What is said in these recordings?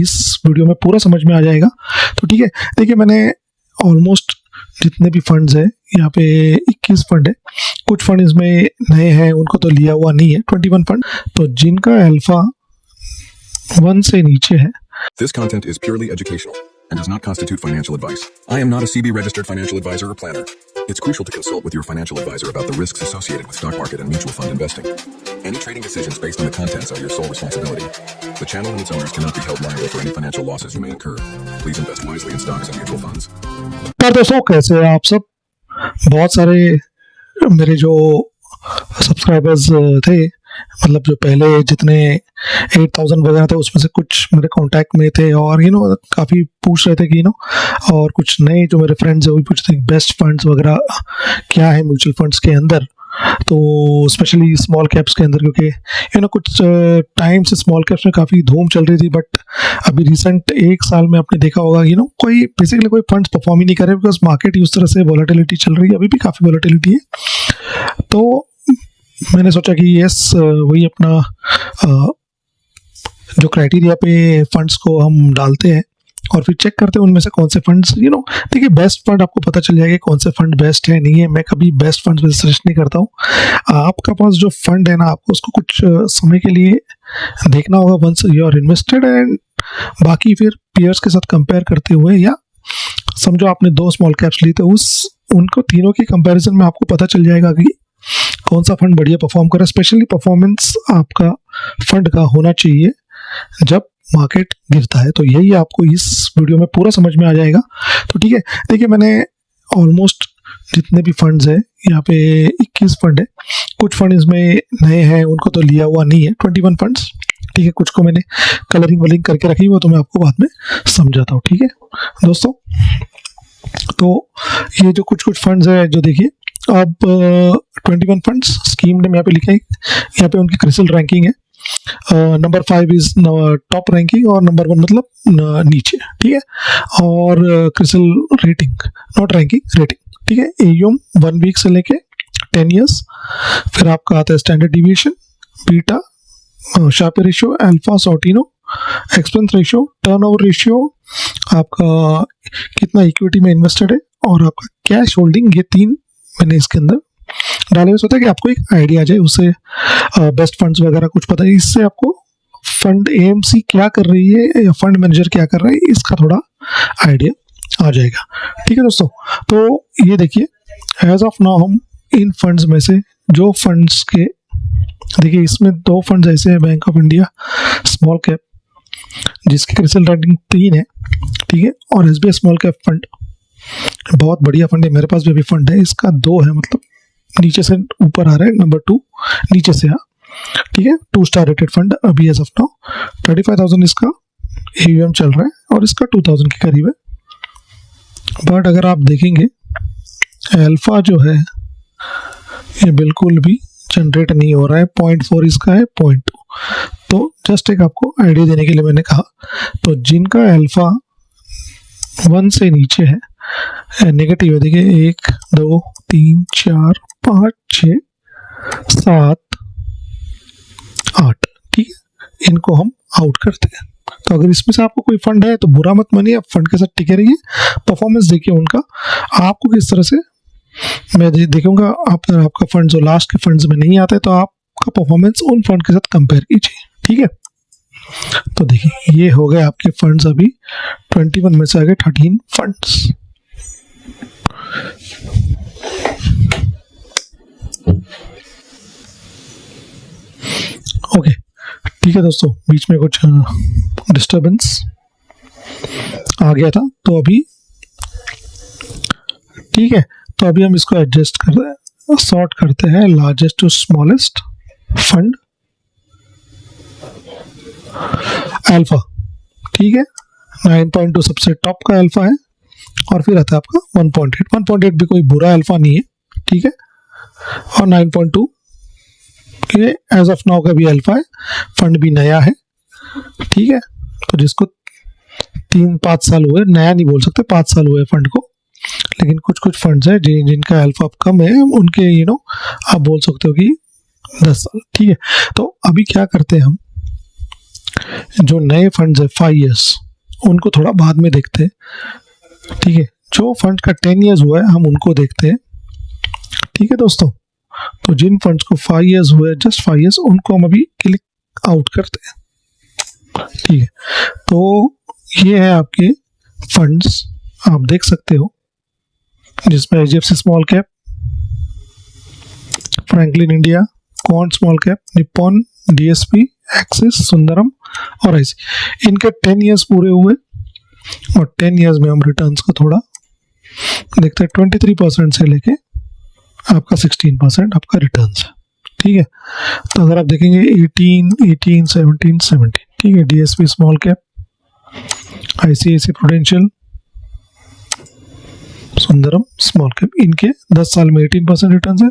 इस वीडियो में पूरा समझ में आ जाएगा। तो ठीक है, देखिए मैंने ऑलमोस्ट जितने भी फंड्स है यहाँ पे 21 फंड है। कुछ फंड इसमें नए हैं, उनको तो लिया हुआ नहीं है, 21 फंड, तो जिनका अल्फा 1 से नीचे है। This content is purely educational and does not constitute financial advice. I am not a CB registered financial advisor or planner. It's crucial to consult with your financial advisor about the risks associated with stock market and mutual fund investing. Any trading decisions based on the contents are your sole responsibility. The channel and its owners cannot be held liable for any financial losses you may incur. Please invest wisely in stocks and mutual funds. पर दोस्तों कैसे हैं आप सब? बहुत सारे मेरे जो सब्सक्राइबर्स थे, मतलब जो पहले जितने 8000 वगैरह थे उसमें से कुछ मेरे कांटेक्ट में थे और काफ़ी पूछ रहे थे कि और कुछ नए जो मेरे फ्रेंड्स हैं वो भी पूछ रहे थे बेस्ट फंड्स वगैरह क्या है म्यूचुअल फंड्स के अंदर, तो स्पेशली स्मॉल कैप्स के अंदर, क्योंकि कुछ टाइम से स्मॉल कैप्स में काफ़ी धूम चल रही थी, बट अभी रिसेंट 1 साल में आपने देखा होगा कोई बेसिकली कोई फंड्स परफॉर्म ही नहीं कर रहे, बिकॉज मार्केट ही उस तरह से वॉलेटिलिटी चल रही है, अभी भी काफ़ी वॉलेटिलिटी है। तो मैंने सोचा कि यस वही अपना जो क्राइटेरिया पे फंड्स को हम डालते हैं और फिर चेक करते हैं उनमें से कौन से फंड्स देखिए बेस्ट फंड आपको पता चल जाएगा कौन से फंड बेस्ट है नहीं है। मैं कभी बेस्ट फंड्स में सजेस्ट नहीं करता हूँ। आपका पास जो फंड है ना, आपको उसको कुछ समय के लिए देखना होगा once you are invested, and बाकी फिर पीयर्स के साथ कंपेयर करते हुए, या समझो आपने 2 स्मॉल कैप्स ली तो उनको तीनों की कंपेरिजन में आपको पता चल जाएगा कि कौन सा फंड बढ़िया परफॉर्म कर रहा है। स्पेशली परफॉर्मेंस आपका फंड का होना चाहिए जब मार्केट गिरता है, तो यही आपको इस वीडियो में पूरा समझ में आ जाएगा। तो ठीक है, देखिए मैंने ऑलमोस्ट जितने भी फंड्स है यहाँ पे 21 फंड है। कुछ फंड इसमें नए हैं, उनको तो लिया हुआ नहीं है, 21 फंड्स। ठीक है, कुछ को मैंने कलरिंग वलिंग करके रखी हुई, तो मैं आपको बाद में समझाता हूँ। ठीक है दोस्तों, तो ये जो कुछ फंड्स है जो देखिए अब 21 फंड्स स्कीम ने यहाँ पे लिखा है, यहाँ पे उनकी क्रिसिल रैंकिंग है। नंबर 5 इज टॉप रैंकिंग और नंबर 1 मतलब नीचे। ठीक है, और CRISIL rating, not ranking, rating. ठीक है, एयूएम 1 वीक से लेके 10 ईयर्स, फिर आपका आता है standard deviation, beta, Sharpe ratio, alpha, Sortino, expense ratio, turnover ratio, आपका कितना इक्विटी में इन्वेस्टेड है, और आपका कैश होल्डिंग। ये 3 मैंने इसके अंदर डाले हुए होता है कि आपको एक आइडिया आ जाए, उससे बेस्ट फंड्स वगैरह कुछ पता है, इससे आपको फंड एएमसी क्या कर रही है या फंड मैनेजर क्या कर रहा है इसका थोड़ा आइडिया आ जाएगा। ठीक है दोस्तों, तो ये देखिए एज ऑफ नाउ हम इन फंड्स में से जो फंड्स के, देखिए इसमें 2 फंड्स ऐसे हैं, bank of India small cap जिसकी क्रिसिल रेटिंग 3 है। ठीक है, और एसबीआई स्मॉल कैप फंड बहुत बढ़िया फंड है, मेरे पास भी अभी फंड है, इसका 2 है, मतलब नीचे से ऊपर आ रहा है, नंबर 2 नीचे से। हाँ ठीक है, 2 स्टार रेटेड फंड अभी एज ऑफ नाउ 35,000 इसका एयूएम चल रहा है और इसका 2000 के करीब है। बट अगर आप देखेंगे अल्फा जो है ये बिल्कुल भी जनरेट नहीं हो रहा है, 0.4 इसका है, 0.2। तो जस्ट एक आपको आइडिया देने के लिए मैंने कहा, तो जिनका अल्फा 1 से नीचे है, नेगेटिव है, देखिए 1 2 3 4 5 6 7 8। ठीक है, इनको हम आउट करते हैं। तो अगर इसमें से आपको कोई फंड है तो बुरा मत मानिए, आप फंड के साथ टिके रहिए, परफॉर्मेंस देखिए उनका आपको किस तरह से। मैं देखूंगा आपका फंड जो लास्ट के फंड्स में नहीं आता है, तो आपका परफॉर्मेंस उन फंड के साथ कंपेयर कीजिए। ठीक है, तो देखिए ये हो गए आपके फंड्स, अभी 21 में से आ गए 13 फंड्स। ओके ठीक है दोस्तों, बीच में कुछ डिस्टरबेंस आ गया था, तो अभी ठीक है, तो अभी हम इसको एडजस्ट कर रहे हैं, सॉर्ट करते हैं largest to smallest fund alpha. ठीक है, 9.2 सबसे टॉप का अल्फा है, और फिर आता है आपका 1.8 भी कोई बुरा अल्फा नहीं है। ठीक है, और 9.2 के एज ऑफ नाउ का भी अल्फा है, फंड भी नया है। ठीक है, तो जिसको 3-5 साल हुए, नया नहीं बोल सकते, 5 साल हुए फंड को, लेकिन कुछ फंड्स है जिनका अल्फा कम है, उनके आप बोल सकते हो कि 10 साल। ठीक है, तो अभी क्या करते हैं हम, जो नए फंड्स है 5 ईयर्स, उनको थोड़ा बाद में देखते हैं, ठीक है। जो फंड का 10 ईयर्स हुआ है हम उनको देखते हैं, ठीक है दोस्तों। तो जिन फंड्स को 5 ईयर्स हुए, जस्ट 5 ईयर्स, उनको हम अभी क्लिक आउट करते हैं, ठीक है। तो ये है आपके फंड्स, आप देख सकते हो, जिसमें HDFC small cap, Franklin India, quant small cap, Nippon, DSP, axis, Sundaram और ऐसे इनके 10 ईयर्स पूरे हुए। और 10 ईयर्स में हम रिटर्न्स को थोड़ा देखते हैं, 23% से लेके आपका 16% आपका रिटर्न्स है, ठीक है। तो अगर आप देखेंगे 18, 18, 17, 17, ठीक है। DSP small cap, ICICI prudential, Sundaram small cap, इनके 10 साल में 18% रिटर्न्स है।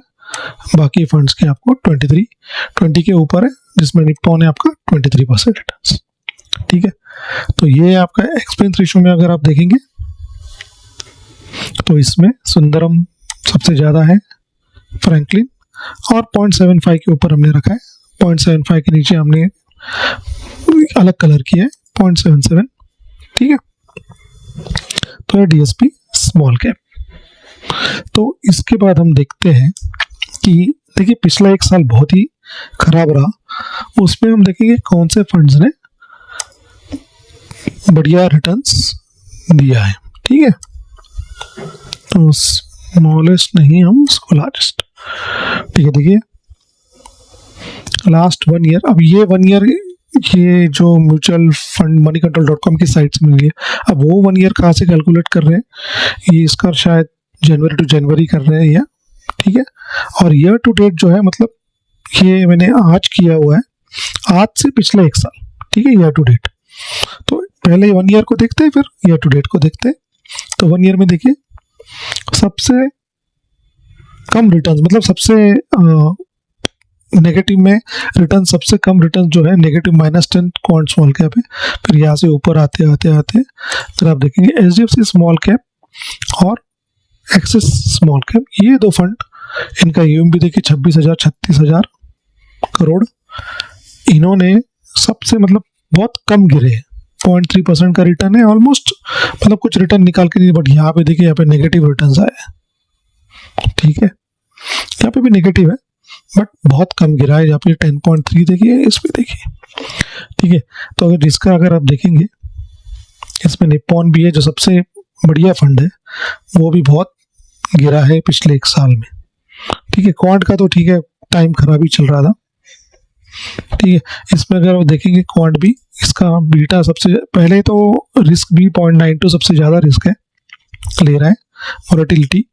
बाकी फंड्स के आपको 20 के ऊपर है, जिसमें निप्पॉन है आपका 23% रिटर्न्स, ठीक है। तो ये आपका एक्सपेंस रेशियो में अगर आप देखेंगे तो इसमें सुंदरम सबसे ज़्यादा है, फ्रैंकलिन, और 0.75 के ऊपर हमने रखा है, 0.75 के नीचे हमने अलग कलर किया है 0.77, ठीक है। तो है DSP स्मॉल कैप। तो इसके बाद हम देखते हैं कि देखिए पिछला एक साल बहुत ही खराब रहा, उसमें हम देखेंगे कौन से फंड्स ने बढ़िया रिटर्न्स दिया है, ठीक है। तो स्मॉलेस्ट नहीं, हम उसको लार्जेस्ट, ठीक है। देखिए लास्ट 1 ईयर, अब ये 1 ईयर ये जो म्यूचुअल फंड moneycontrol.com की साइट से मिल गई। अब वो 1 ईयर कहाँ से कैलकुलेट कर रहे हैं, ये इसका शायद जनवरी टू जनवरी कर रहे हैं या, ठीक है। और ईयर टू डेट जो है, मतलब ये मैंने आज किया हुआ है, आज से पिछला एक साल, ठीक है, ईयर टू डेट। तो पहले 1 ईयर को देखते हैं, फिर ईयर टू डेट को देखते हैं। तो 1 ईयर में देखिए सबसे कम रिटर्न, मतलब सबसे नेगेटिव में रिटर्न, सबसे कम रिटर्न जो है नेगेटिव -10 क्वांट स्मॉल कैप है। फिर यहाँ से ऊपर आते आते आते फिर आप देखेंगे HDFC स्मॉल कैप और एक्सिस स्मॉल कैप, ये दो फंड, इनका AUM भी देखिए 26,000 36,000 करोड़। इन्होंने सबसे मतलब बहुत कम गिरे हैं, 0.3% का रिटर्न है ऑलमोस्ट, मतलब कुछ रिटर्न निकाल के नहीं, बट यहाँ पे देखिए, यहाँ पे नेगेटिव रिटर्न आए हैं, ठीक है। यहाँ पे भी नेगेटिव है बट बहुत कम गिरा है, यहाँ पे 10.3 देखिए, इस पे देखिए, ठीक है। तो अगर इसका अगर आप देखेंगे, इसमें निप्पॉन भी है जो सबसे बढ़िया फंड है, वो भी बहुत गिरा है पिछले एक साल में, ठीक है। क्वांट का तो ठीक है, टाइम खराब ही चल रहा था, ठीक है। इसमें अगर आप देखेंगे क्वांट भी, इसका बीटा सबसे पहले तो रिस्क भी 0.92 सबसे ज़्यादा रिस्क है ले रहा है, वोलेटिलिटी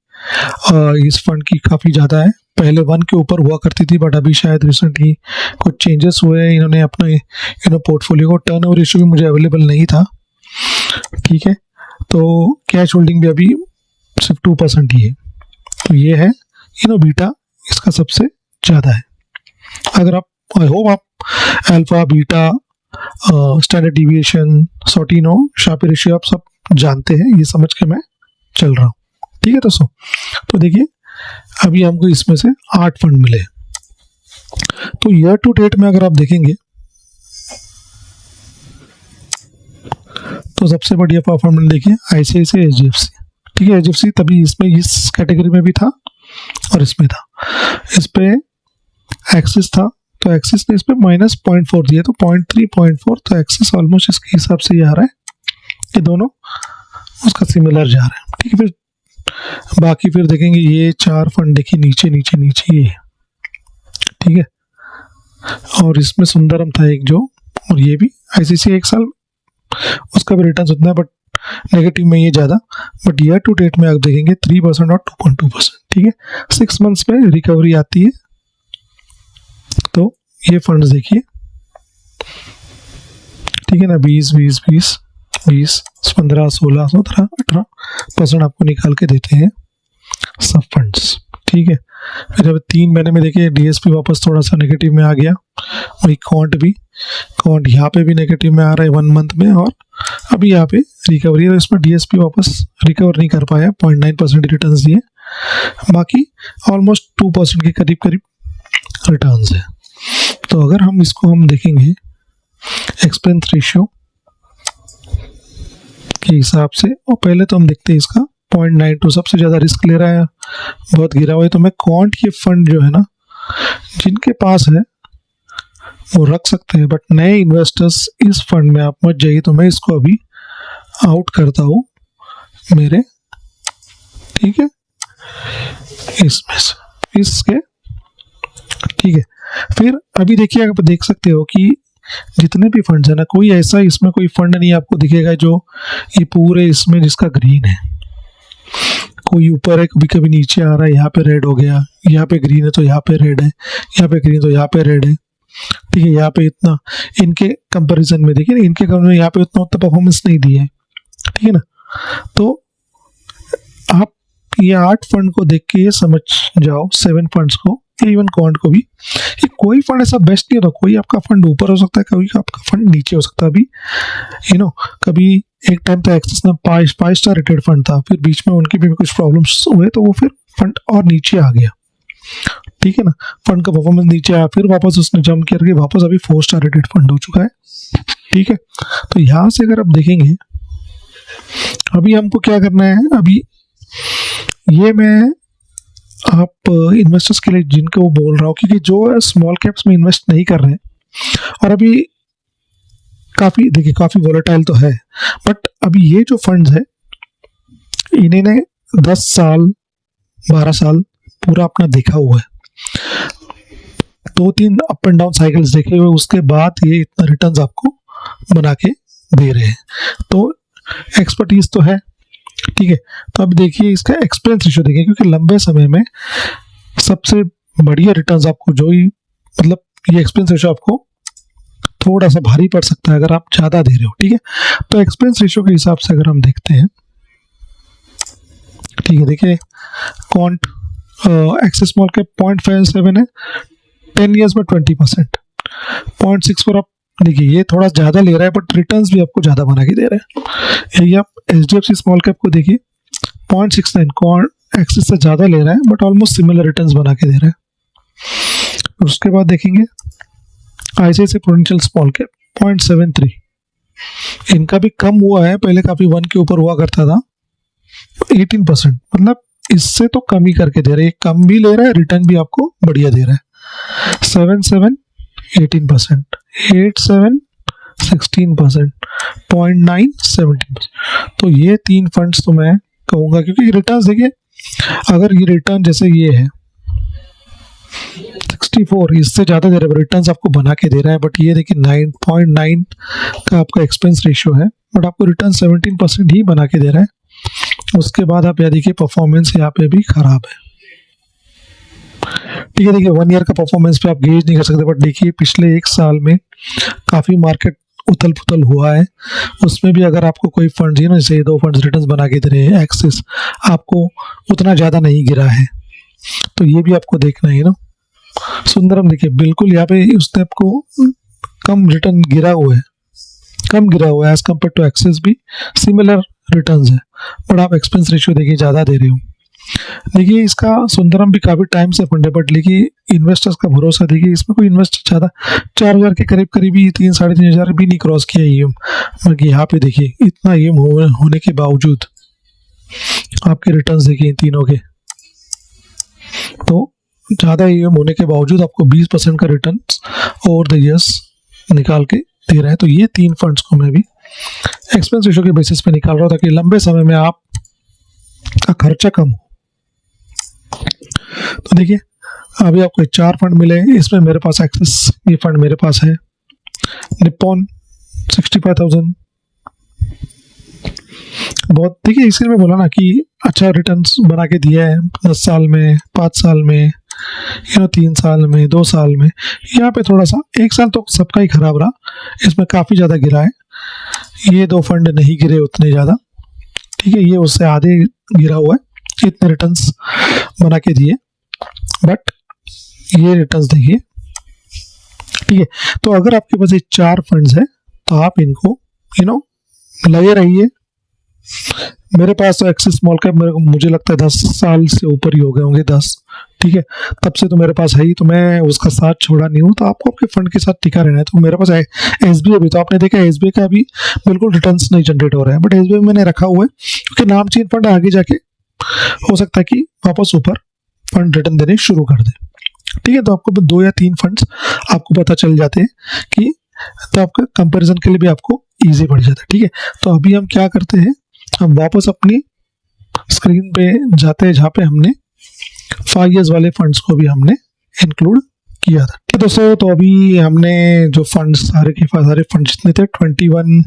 इस फंड की काफ़ी ज़्यादा है। पहले 1 के ऊपर हुआ करती थी, बट अभी शायद रिसेंटली कुछ चेंजेस हुए हैं, इन्होंने अपने पोर्टफोलियो को, टर्नओवर रेशियो भी मुझे अवेलेबल नहीं था, ठीक है। तो कैश होल्डिंग भी अभी सिर्फ 2% ही है। तो ये है बीटा इसका सबसे ज़्यादा है। अगर आप, आई होप आप alpha, beta, standard deviation, Sortino, sharpy ratio आप सब जानते हैं, ये समझ के मैं चल रहा हूँ, ठीक है दोस्तों। तो देखिए अभी हमको इसमें से 8 फंड मिले। तो ईयर टू डेट में अगर आप देखेंगे तो सबसे बढ़िया परफॉर्मेंस देखिए ICICI, HDFC, ठीक है। HDFC तभी इसमें इस कैटेगरी में भी था और इसमें था। इस पे एक्सिस था, तो एक्सिस ने इस पे -0.4 दिया, तो 0.3, 0.4, तो एक्सिस ऑलमोस्ट इसके हिसाब से ये आ रहा है, ये दोनों उसका सिमिलर जा रहा है, ठीक है। फिर बाकी फिर देखेंगे ये 4 फंड देखिए नीचे नीचे नीचे ये, ठीक है। और इसमें सुंदरम था एक जो, और ये भी ICICI एक साल उसका भी रिटर्न उतना है, बट नेगेटिव में ये ज़्यादा। बट ईयर टू डेट में आप देखेंगे 3% और 2.2%, ठीक है। 6 मंथ्स में रिकवरी आती है। तो ये फंड्स देखिए, ठीक है ना, 20, 20, 20, 20, 15, 16, 17, 18% आपको निकाल के देते हैं सब फंड्स, ठीक है। फिर अब 3 महीने में देखिए DSP वापस थोड़ा सा नेगेटिव में आ गया, वही क्वांट यहाँ पे भी नेगेटिव में आ रहा है 1 मंथ में, और अभी यहाँ पे रिकवरी है। तो इसमें DSP वापस रिकवर नहीं कर पाया, 0.9% रिटर्न्स दिए, बाकी ऑलमोस्ट 2% के करीब करीब रिटर्न्स है। तो अगर हम इसको देखेंगे एक्सपेंस रेशियो के हिसाब से, और पहले तो हम देखते हैं इसका 0.92 सबसे ज़्यादा रिस्क ले रहा है, बहुत गिरा हुआ है। तो मैं क्वांट ये फंड जो है ना, जिनके पास है वो रख सकते हैं, बट नए इन्वेस्टर्स इस फंड में आप मत जाइए। तो मैं इसको अभी आउट करता हूँ मेरे, ठीक है, इसमें से, इसके, ठीक है। फिर अभी देखिए, आप देख सकते हो कि जितने भी फंड्स है ना, कोई ऐसा इसमें कोई फंड नहीं आपको दिखेगा जो ये पूरे इसमें जिसका ग्रीन है। कोई ऊपर है, कभी कभी नीचे आ रहा है, यहाँ पे रेड हो गया, यहाँ पे ग्रीन है तो यहाँ पे रेड है, यहाँ पे ग्रीन तो यहाँ पे रेड है, ठीक है। यहाँ पे इतना, इनके कंपैरिजन में देखिए ना, इनके कंपैरिजन में यहाँ पे उतना परफॉर्मेंस नहीं दी है, ठीक है ना। तो आप ये 8 फंड को देख के ये समझ जाओ, 7 फंड्स को, इवन क्वांट को भी, ये कोई फंड ऐसा बेस्ट नहीं होता। कोई आपका फंड ऊपर हो सकता है, कभी आपका फंड नीचे हो सकता है। अभी कभी एक टाइम तो एक्सिस में 5 स्टार रेटेड फंड था, फिर बीच में उनकी भी कुछ प्रॉब्लम्स हुए तो वो फिर फंड और नीचे आ गया, ठीक है ना। फंड का परफॉर्मेंस नीचे आया, फिर वापस उसने जंप करके वापस अभी 4 स्टार रेटेड फंड हो चुका है, ठीक है। तो यहाँ से अगर आप देखेंगे, अभी हमको क्या करना है, अभी ये मैं आप इन्वेस्टर्स के लिए जिनको वो बोल रहा हूँ, क्योंकि जो स्मॉल कैप्स में इन्वेस्ट नहीं कर रहे हैं, और अभी काफ़ी देखिए काफ़ी वोलेटाइल तो है, बट अभी ये जो फंड्स है इन्होंने 10 साल 12 साल पूरा अपना देखा हुआ है, 2-3 अप एंड डाउन साइकिल्स देखे हुए, उसके बाद ये इतना रिटर्न्स आपको बना के दे रहे हैं। तो एक्सपर्टीज तो है, ठीक है। तो अब देखिए इसका एक्सपेंस रेशियो देखिए, क्योंकि लंबे समय में सबसे बढ़िया रिटर्न्स आपको जो ही, मतलब ये एक्सपेंस रेशियो आपको थोड़ा सा भारी पड़ सकता है अगर आप ज़्यादा दे रहे हो, ठीक है। तो एक्सपेंस रेशियो के हिसाब से अगर हम देखते हैं, ठीक है, देखिए क्वांट एक्सिस स्मॉल कैप 0.57 है, 10 ईयर्स में 20%, 0.6 पर आप देखिए ये थोड़ा ज़्यादा ले रहा है, बट रिटर्न्स भी आपको ज़्यादा बना के दे रहा है। यही आप HDFC स्मॉल कैप को देखिए, 0.69 एक्सिस से ज़्यादा ले रहा है, बट ऑलमोस्ट सिमिलर रिटर्न्स बना के दे रहा है। उसके बाद देखेंगे ICICI प्रूडेंशियल स्मॉल कैप 0.73, इनका भी कम हुआ है, पहले काफ़ी 1 के ऊपर हुआ करता था, 18%, मतलब इससे तो कम ही करके दे रहे हैं, कम भी ले रहा है, रिटर्न भी आपको बढ़िया दे रहा है। 77 18%, 87 16%, 0.9 17%। तो ये 3 फंड्स तो मैं कहूँगा, क्योंकि रिटर्न्स देखिए, अगर ये रिटर्न जैसे ये है 64, इससे ज़्यादा दे रहा है, रिटर्न्स आपको बना के दे रहा है, बट ये देखिए 9.9 का आपका एक्सपेंस रेशियो है, बट आपको रिटर्न 17% ही बना के दे रहा है। उसके बाद आप यहाँ देखिए परफॉर्मेंस यहाँ पे भी खराब है, ठीक है। देखिए 1 ईयर का परफॉर्मेंस पे आप गेज नहीं कर सकते, बट देखिए पिछले 1 साल में काफ़ी मार्केट उथल पुथल हुआ है, उसमें भी अगर आपको कोई फंड, जैसे 2 फंड्स रिटर्न्स बना के दे रहे हैं, एक्सिस आपको उतना ज़्यादा नहीं गिरा है, तो ये भी आपको देखना है ना। सुंदरम देखिए बिल्कुल यहाँ पे उसने आपको कम रिटर्न गिरा हुआ है, कम गिरा हुआ है एज कम्पेयर टू एक्सिस, भी सिमिलर रिटर्न्स है, बट आप एक्सपेंस रेशियो देखिए ज़्यादा दे रहे हो। देखिए इसका सुंदरम भी काफ़ी टाइम से फंड है, बट देखिए इन्वेस्टर्स का भरोसा देखिए, इसमें कोई इन्वेस्टर ज़्यादा 4000 के करीब ही 3-3.5 भी नहीं क्रॉस किया EM, बल्कि यहाँ पे देखिए इतना EM होने के बावजूद आपके रिटर्न्स देखिए इन तीनों के, तो ज़्यादा EM होने के बावजूद आपको 20% का रिटर्न ओवर द ईयर्स निकाल के दे रहा है। तो ये 3 फंड्स को मैं भी एक्सपेंस रेशियो के बेसिस पे निकाल रहा हूँ, ताकि लंबे समय में आप का खर्चा कम हो। तो देखिए अभी आपको 4 फंड मिले, इसमें मेरे पास एक्सिस ये फंड मेरे पास है, निप्पॉन 65,000, बहुत देखिए इसलिए मैं बोला ना कि अच्छा रिटर्न्स बना के दिया है 10 साल में, 5 साल में, 3 साल में, 2 साल में। यहाँ पे थोड़ा सा 1 साल तो सबका ही खराब रहा, इसमें काफ़ी ज़्यादा गिरा है। ये 2 फंड नहीं गिरे उतने ज़्यादा, ठीक है, ये उससे आधे गिरा हुआ है, इतने रिटर्न्स बना के दिए, बट ये रिटर्न्स देखिए, ठीक है। तो अगर आपके पास ये 4 फंड्स है तो आप इनको लगे रहिए। मेरे पास तो एक्सिस स्मॉल कैप मुझे लगता है 10 साल से ऊपर ही हो गए होंगे, 10, ठीक है, तब से तो मेरे पास है ही, तो मैं उसका साथ छोड़ा नहीं हूँ। तो आपको आपके फंड के साथ टिका रहना है। तो मेरे पास है एसबीआई भी, तो आपने देखा एसबीआई का अभी बिल्कुल रिटर्न्स नहीं जनरेट हो रहा है, बट एसबीआई में मैंने रखा हुआ है क्योंकि नामचीन फंड आगे जाके हो सकता है कि वापस ऊपर फंड रिटर्न देने शुरू कर दे। ठीक है, तो आपको 2 या 3 फंड्स आपको पता चल जाते हैं कि, तो आपका कंपैरिजन के लिए भी आपको इजी पड़ जाता है। ठीक है, तो अभी हम क्या करते हैं, हम वापस अपनी स्क्रीन पे जाते हैं जहाँ पे हमने 5 इयर्स वाले फंड्स को भी हमने इंक्लूड किया था। ठीक है दोस्तों, तो अभी हमने जो फंड्स सारे के सारे फंड्स जितने थे 21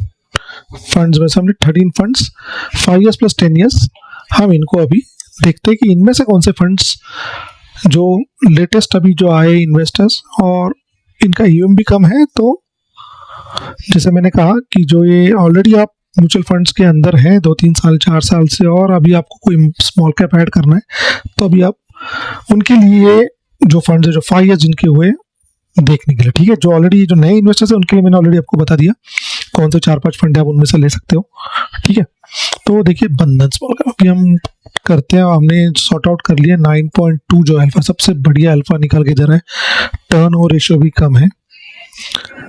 फंड्स में से हमने 13 फंड्स 5 इयर्स प्लस 10 इयर्स, हम इनको अभी देखते हैं कि इनमें से कौन से फंड्स जो लेटेस्ट अभी जो आए इन्वेस्टर्स और इनका ईएम भी कम है। तो जैसे मैंने कहा कि जो ये ऑलरेडी आप म्यूचुअल फंड्स के अंदर हैं 2-3 साल 4 साल से, और अभी आपको कोई स्मॉल कैप ऐड करना है, तो अभी आप उनके लिए जो फंड्स है जो 5 ईयर जिनके हुए देखने के लिए। ठीक है, जो ऑलरेडी जो नए इन्वेस्टर्स हैं उनके लिए मैंने ऑलरेडी आपको बता दिया कौन से 4-5 फंड है, आप उनमें से ले सकते हो। ठीक है, तो देखिए बंधन स्मॉल कैप अभी हम करते हैं, हमने सॉर्ट आउट कर लिया 9.2 जो अल्फा सबसे बढ़िया अल्फा निकल के दे रहा है, टर्न ओवर रेशियो भी कम है,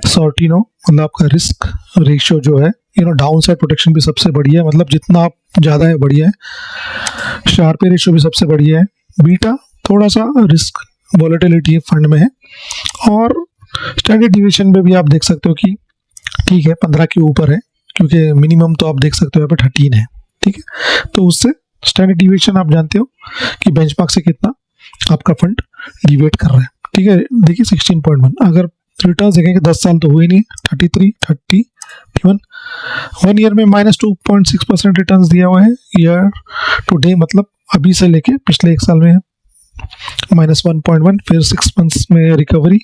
सॉर्टिनो मतलब आपका रिस्क रेशियो जो है डाउन साइड प्रोटेक्शन भी सबसे बढ़िया है, मतलब जितना आप ज़्यादा है बढ़िया है, शार्पे रेशियो भी सबसे बढ़िया है, बीटा थोड़ा सा रिस्क वॉलेटिलिटी फंड में है, और स्टैंडर्ड डिविएशन में भी आप देख सकते हो कि ठीक है 15 के ऊपर है, क्योंकि मिनिमम तो आप देख सकते हो यहाँ पे 13 है। ठीक है, तो उससे स्टैंडर्ड डिविएशन आप जानते हो कि बेंचमार्क से कितना आपका फंड डिविएट कर रहा है। ठीक है, देखिए 16.1, अगर रिटर्न देखेंगे 10 साल तो हुए नहीं, 33, 30, इवन 1 ईयर में -2.6% रिटर्न दिया हुआ है, ईयर टू डे मतलब अभी से लेके पिछले 1 साल में -1.1, फिर 6 मंथ्स में रिकवरी,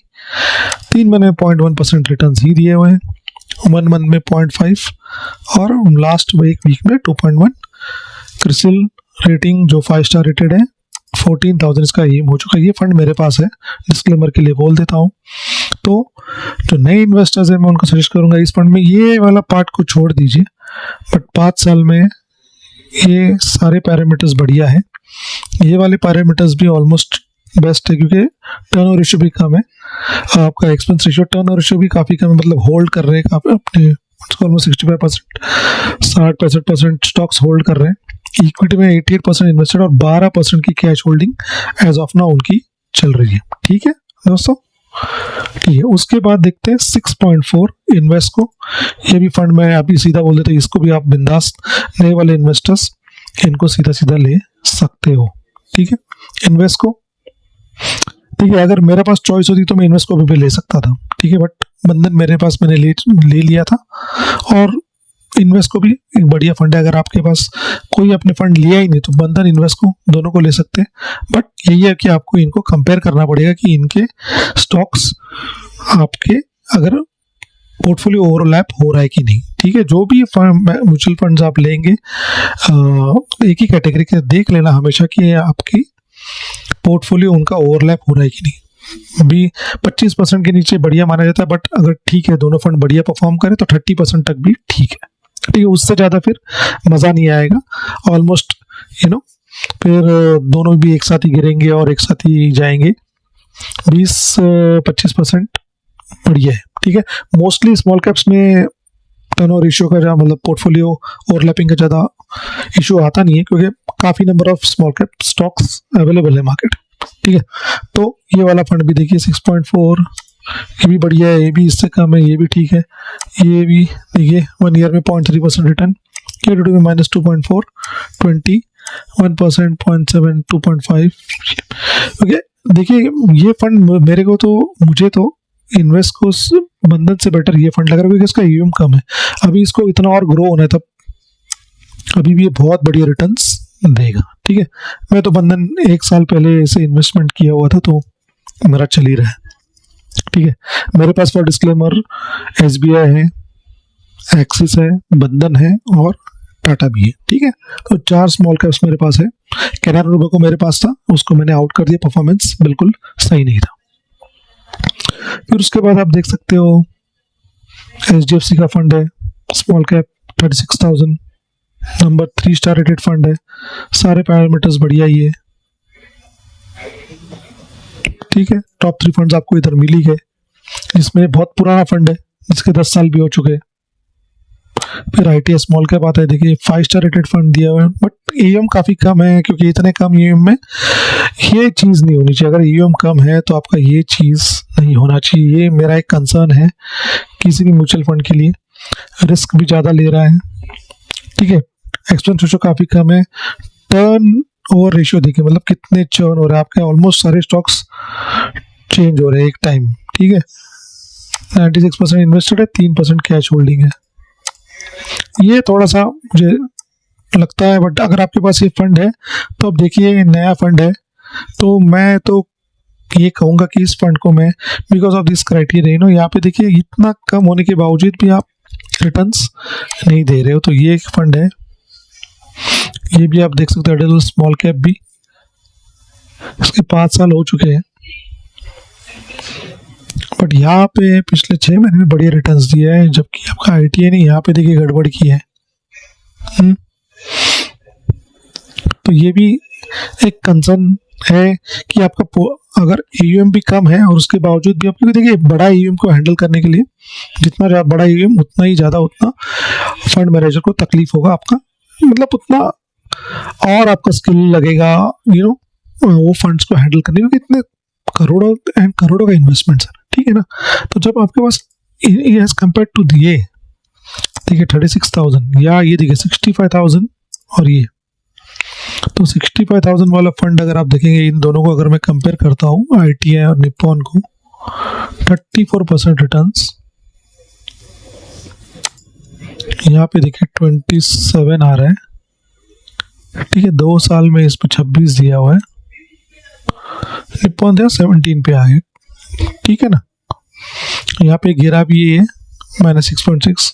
3 महीने में 0.1% रिटर्न ही दिए हुए हैं, 1 मंथ में 0.5 और लास्ट एक वीक में 2.1। क्रिसिल रेटिंग जो 5 स्टार रेटेड है, 14,000 इसका एम हो चुका है। ये फंड मेरे पास है, डिस्क्लेमर के लिए बोल देता हूँ। तो जो नए इन्वेस्टर्स हैं मैं उनको सजेस्ट करूँगा इस फंड में ये वाला पार्ट को छोड़ दीजिए, बट 5 साल में ये सारे पैरामीटर्स बढ़िया है, ये वाले पैरामीटर्स भी ऑलमोस्ट बेस्ट है, क्योंकि टर्नओवर रेशियो भी कम है, आपका एक्सपेंस रेशियो टर्नओवर रेशियो भी काफ़ी कम है, मतलब होल्ड कर रहे हैं अपने ऑलमोस्ट 65%, 60-65% स्टॉक्स होल्ड कर रहे हैं, इक्विटी में 88% इन्वेस्टेड और 12% की cash holding as of now उनकी चल रही है। ठीक है दोस्तों, ठीक है, उसके बाद देखते हैं 6.4 इन्वेस्ट को, ये भी फंड में अभी सीधा बोल देते हैं, इसको भी आप बिंदास नए वाले इन्वेस्टर्स इनको सीधा सीधा ले सकते हो। ठीक है, इन्वेस्ट को ठीक है, अगर मेरे पास चॉइस होती तो मैं इन्वेस्ट को भी ले सकता था। ठीक है, बट बंधन मेरे पास मैंने ले लिया था, और इन्वेस्ट को भी एक बढ़िया फंड है। अगर आपके पास कोई अपने फंड लिया ही नहीं तो बंधन इन्वेस्ट को दोनों को ले सकते हैं, बट यही है कि आपको इनको कंपेयर करना पड़ेगा कि इनके स्टॉक्स आपके अगर पोर्टफोलियो ओवरलैप हो रहा है कि नहीं। ठीक है, जो भी म्यूचुअल फंड्स आप लेंगे एक ही कैटेगरी के देख लेना हमेशा कि आपकी पोर्टफोलियो उनका ओवरलैप हो रहा है कि नहीं। अभी 25% के नीचे बढ़िया माना जाता है, बट अगर ठीक है दोनों फंड बढ़िया परफॉर्म करें तो 30% तक भी ठीक है। ठीक है, उससे ज़्यादा फिर मज़ा नहीं आएगा, ऑलमोस्ट फिर दोनों भी एक साथ ही गिरेंगे और एक साथ ही जाएंगे। 20-25% बढ़िया है। ठीक है, मोस्टली स्मॉल कैप्स में टर्नओवर रेशियो का जो मतलब पोर्टफोलियो ओवरलैपिंग का ज़्यादा इशू आता नहीं है, क्योंकि काफ़ी number of small cap stocks available है मार्केट। ठीक है, तो ये वाला फंड भी देखिए 6.4, ये भी बढ़िया है, ये भी इससे कम है, ये भी ठीक है, ये भी देखिए 1 ईयर में 0.3% रिटर्न, ये टू में -2.4, 21%, 0.7, 2.5। ओके, देखिए ये फंड मेरे को तो मुझे तो इन्वेस्ट को बंधन से बेटर ये फंड लग रहा है, क्योंकि इसका ईएम कम है, अभी इसको इतना और ग्रो होना है, तब अभी भी ये बहुत बढ़िया रिटर्न्स देगा। ठीक है, मैं तो बंधन 1 साल पहले इसे इन्वेस्टमेंट किया हुआ था, तो मेरा चल ही रहा है। ठीक है, मेरे पास फॉर डिस्क्लेमर एसबीआई है, एक्सिस है, बंधन है और टाटा भी है। ठीक है, तो 4 स्मॉल कैप्स मेरे पास है। कैनरा रोबेको मेरे पास था, उसको मैंने आउट कर दिया, परफॉर्मेंस बिल्कुल सही नहीं था। फिर उसके बाद आप देख सकते हो एचडीएफसी का फंड है, small cap 36,000, number 3 star rated fund है, सारे पैरामीटर्स बढ़िया ही है। ठीक है, टॉप 3 फंड्स आपको इधर मिल ही गए, जिसमें बहुत पुराना फंड है जिसके 10 साल भी हो चुके हैं। फिर ITA स्मॉल कैप आता है, देखिए 5 स्टार रेटेड फंड दिया हुआ है, बट AUM काफ़ी कम है, क्योंकि इतने कम AUM में ये चीज़ नहीं होनी चाहिए। अगर AUM कम है तो आपका ये चीज़ नहीं होना चाहिए, ये मेरा एक कंसर्न है किसी भी म्यूचुअल फंड के लिए। रिस्क भी ज़्यादा ले रहा है, ठीक है। एक्सपेंस रेशो काफ़ी कम है। टर्न ओवर रेशियो देखिए, मतलब कितने चर्न हो रहे हैं आपके, ऑलमोस्ट सारे स्टॉक्स चेंज हो रहे हैं एक टाइम, ठीक है। 96% इन्वेस्टेड है, 3% कैश होल्डिंग है। ये थोड़ा सा मुझे लगता है, बट अगर आपके पास ये फंड है तो अब देखिए नया फंड है, तो मैं तो ये कहूँगा कि इस फंड को मैं बिकॉज ऑफ दिस क्राइटेरिया यहाँ पे देखिए इतना कम होने के बावजूद भी आप रिटर्न्स नहीं दे रहे हो, तो ये एक फंड है। ये भी आप देख सकते हो, एडिल स्मॉल कैप भी, इसके 5 साल हो चुके हैं, बट यहाँ पे पिछले 6 महीने में बढ़िया रिटर्न्स दिए हैं, जबकि आपका ITA नहीं, यहाँ पे देखिए गड़बड़ की है। तो ये भी एक कंसर्न है कि आपका अगर AUM भी कम है और उसके बावजूद भी आप, क्योंकि देखिए बड़ा AUM को हैंडल करने के लिए जितना बड़ा AUM उतना ही ज़्यादा उतना फंड मैनेजर को तकलीफ होगा आपका, मतलब उतना और आपका स्किल लगेगा वो फंड्स को हैंडल करने, क्योंकि इतने करोड़ों एंड करोड़ों का इन्वेस्टमेंट्स है, ठीक है ना। तो जब आपके पास एज कम्पेयर टू दिए, देखिए 36,000 या ये देखिए 65,000 और ये, तो 65,000 वाला फंड अगर आप देखेंगे, इन दोनों को अगर मैं कंपेयर करता हूँ ITA और निप्पॉन को, 34% रिटर्न्स, यहाँ पे देखिए 27 आ रहा है, ठीक है। 2 साल में इस पर 26 दिया हुआ है, निप्पॉन था 17 पे आ गए, ठीक है ना। यहाँ पे गिरा भी ये है -6.6,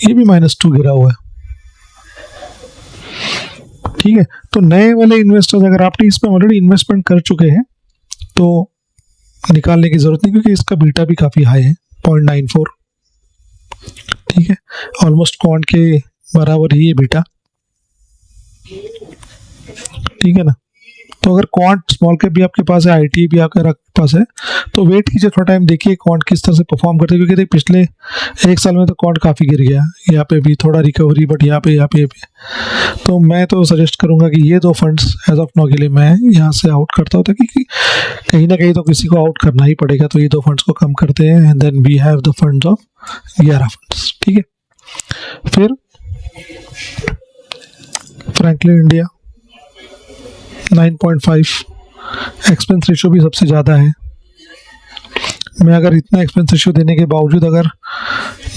ये भी -2 गिरा हुआ है, ठीक है। तो नए वाले इन्वेस्टर्स अगर आपने इसमें ऑलरेडी इन्वेस्टमेंट कर चुके हैं तो निकालने की जरूरत नहीं, क्योंकि इसका बीटा भी काफ़ी हाई है, 0.94, ठीक है। ऑलमोस्ट क्वांट के बराबर ही है बीटा, ठीक है ना। तो अगर क्वांट स्मॉल कैप भी आपके पास है, ITA भी आपके पास है, तो वेट कीजिए थोड़ा टाइम, देखिए क्वांट किस तरह से परफॉर्म करते हैं, क्योंकि पिछले 1 साल में तो क्वांट काफ़ी गिर गया, यहाँ पे भी थोड़ा रिकवरी, बट यहाँ पे तो मैं तो सजेस्ट करूँगा कि ये 2 फंड्स एज ऑफ नाउ के लिए मैं यहाँ से आउट करता हूँ, ताकि कहीं ना कहीं तो किसी को आउट करना ही पड़ेगा, तो ये 2 फंड्स को कम करते हैं, and then we have the funds of 11 funds, ठीक है। फिर फ्रैंकलिन इंडिया 9.5, एक्सपेंस रेशो भी सबसे ज़्यादा है। मैं अगर इतना एक्सपेंस रेशो देने के बावजूद अगर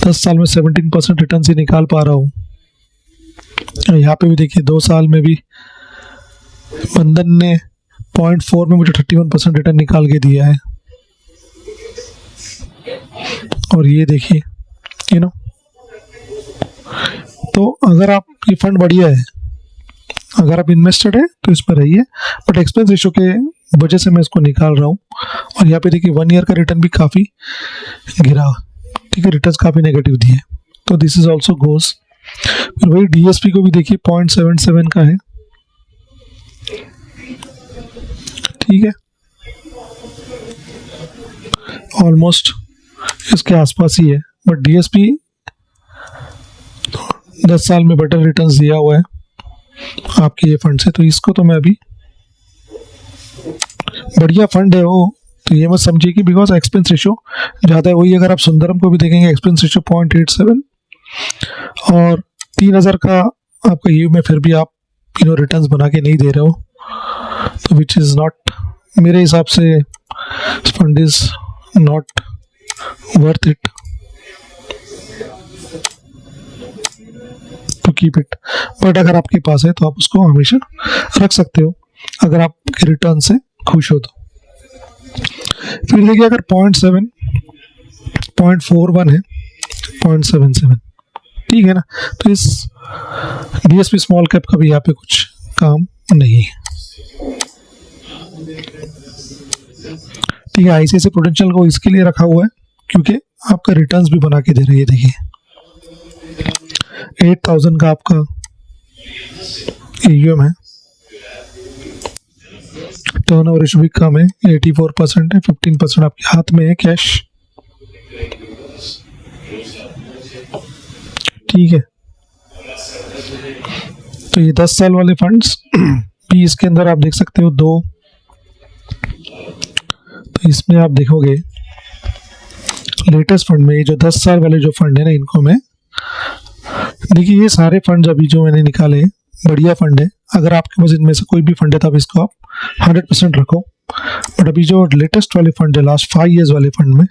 10 साल में 17% रिटर्न ही निकाल पा रहा हूँ, यहाँ पे भी देखिए 2 साल में भी बंधन ने 0.4 में मुझे 31% रिटर्न निकाल के दिया है, और ये देखिए तो अगर आप ये फंड बढ़िया है, अगर आप इन्वेस्टेड है तो इस पर रहिए, बट एक्सपेंस रेशो के वजह से मैं इसको निकाल रहा हूँ। और यहाँ पे देखिए 1 ईयर का रिटर्न भी काफ़ी गिरा, ठीक है, रिटर्न काफ़ी नेगेटिव दिए, तो दिस इज ऑल्सो गोज। फिर वही DSP को भी देखिए 0.77 का है, ठीक है, ऑलमोस्ट इसके आसपास ही है, बट DSP 10 साल में बेटर रिटर्न्स दिया हुआ है आपके ये फंड से, तो इसको तो मैं अभी, बढ़िया फंड है वो, तो ये मत समझिए कि बिकॉज एक्सपेंस रेशो ज़्यादा है। वही अगर आप सुंदरम को भी देखेंगे, एक्सपेंस रेशो 0.87 और 3,000 का आपका यू में, फिर भी आप रिटर्न्स बना के नहीं दे रहे हो, तो विच इज़ नॉट, मेरे हिसाब से fund is not worth it to keep it. But अगर आपके पास है तो आप उसको हमेशा रख सकते हो, अगर आपके रिटर्न से खुश हो तो। फिर देखिए अगर 0.7, 0.41 है, 0.77, ठीक है ना, तो इस DSP स्मॉल कैप का भी यहाँ पे कुछ काम नहीं है, ठीक है। ICICI प्रूडेंशियल को इसके लिए रखा हुआ है क्योंकि आपका रिटर्न्स भी बना के दे रही है, देखिए 8,000 का आपका AUM है, टर्नओवर रेशियो भी कम है, 84% है, 15% आपके हाथ में है कैश। ठीक है, तो ये 10 साल वाले फंड्स भी इसके अंदर आप देख सकते हो दो। तो इसमें आप देखोगे लेटेस्ट फंड में ये जो 10 साल वाले जो फंड है ना, इनको मैं देखिए, ये सारे फंड अभी जो मैंने निकाले बढ़िया फंड है। अगर आपके पास इनमें से कोई भी फंड है तब इसको आप 100% रखो। बट अभी जो लेटेस्ट वाले फंड है, लास्ट 5 ईयर्स वाले फंड में,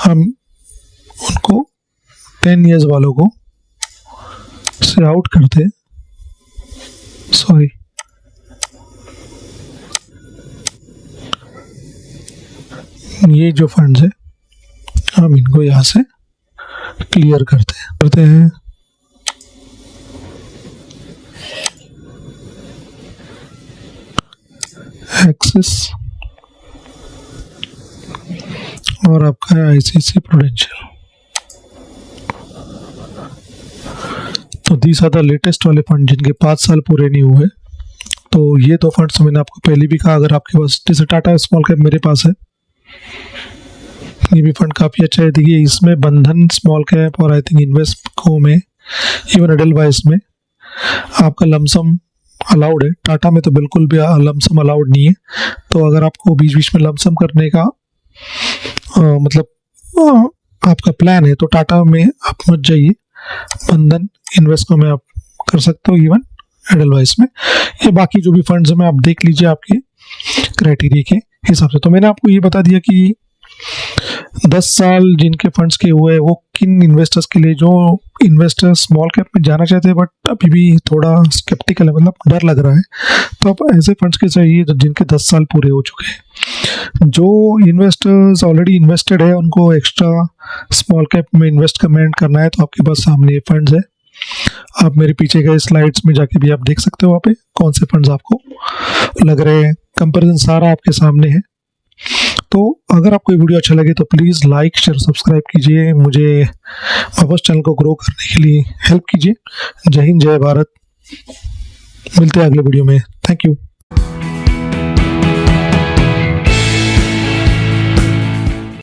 हम उनको 10 ईयर्स वालों को से आउट करते, सॉरी ये जो फंड्स है हम इनको यहाँ से क्लियर करते हैं। एक्सिस और आपका है आईसीआईसी प्रूडेंशियल। तो दीज आर द लेटेस्ट वाले फंड जिनके 5 साल पूरे नहीं हुए। तो ये दो फंड्स मैंने आपको पहले भी कहा, अगर आपके पास जैसे टाटा स्मॉल कैप मेरे पास है, ये भी फंड काफ़ी अच्छा है। देखिए इसमें बंधन स्मॉल कैप और आई थिंक इन्वेस्टको में, इवन एडलवाइस में आपका लमसम अलाउड है। टाटा में तो बिल्कुल भी लमसम अलाउड नहीं है। तो अगर आपको बीच बीच में लमसम करने का मतलब आपका प्लान है तो टाटा में आप मत जाइए, बंधन इन्वेस्टको में आप कर सकते हो, इवन एडलवाइस में। ये बाकी जो भी फंड्स में आप देख लीजिए आपके क्राइटेरिया के हिसाब से। तो मैंने आपको ये बता दिया कि 10 साल जिनके फंड्स के हुए वो किन इन्वेस्टर्स के लिए, जो इन्वेस्टर स्मॉल कैप में जाना चाहते हैं बट अभी भी थोड़ा स्केप्टिकल है, मतलब डर लग रहा है, तो आप ऐसे फंड्स के चाहिए जो जिनके 10 साल पूरे हो चुके हैं। जो इन्वेस्टर्स ऑलरेडी इन्वेस्टेड है उनको एक्स्ट्रा स्मॉल कैप में इन्वेस्टमेंट करना है, तो आपके पास सामने ये फंड्स है। आप मेरे पीछे गए स्लाइड्स में जाके भी आप देख सकते हो वहाँ पे कौन से फंड्स आपको लग रहे हैं। कंपैरिजन सारा आपके सामने है। तो अगर आपको ये वीडियो अच्छा लगे तो प्लीज़ लाइक शेयर सब्सक्राइब कीजिए, मुझे वापस चैनल को ग्रो करने के लिए हेल्प कीजिए। जय हिंद, जय भारत। मिलते हैं अगले वीडियो में। Thank you.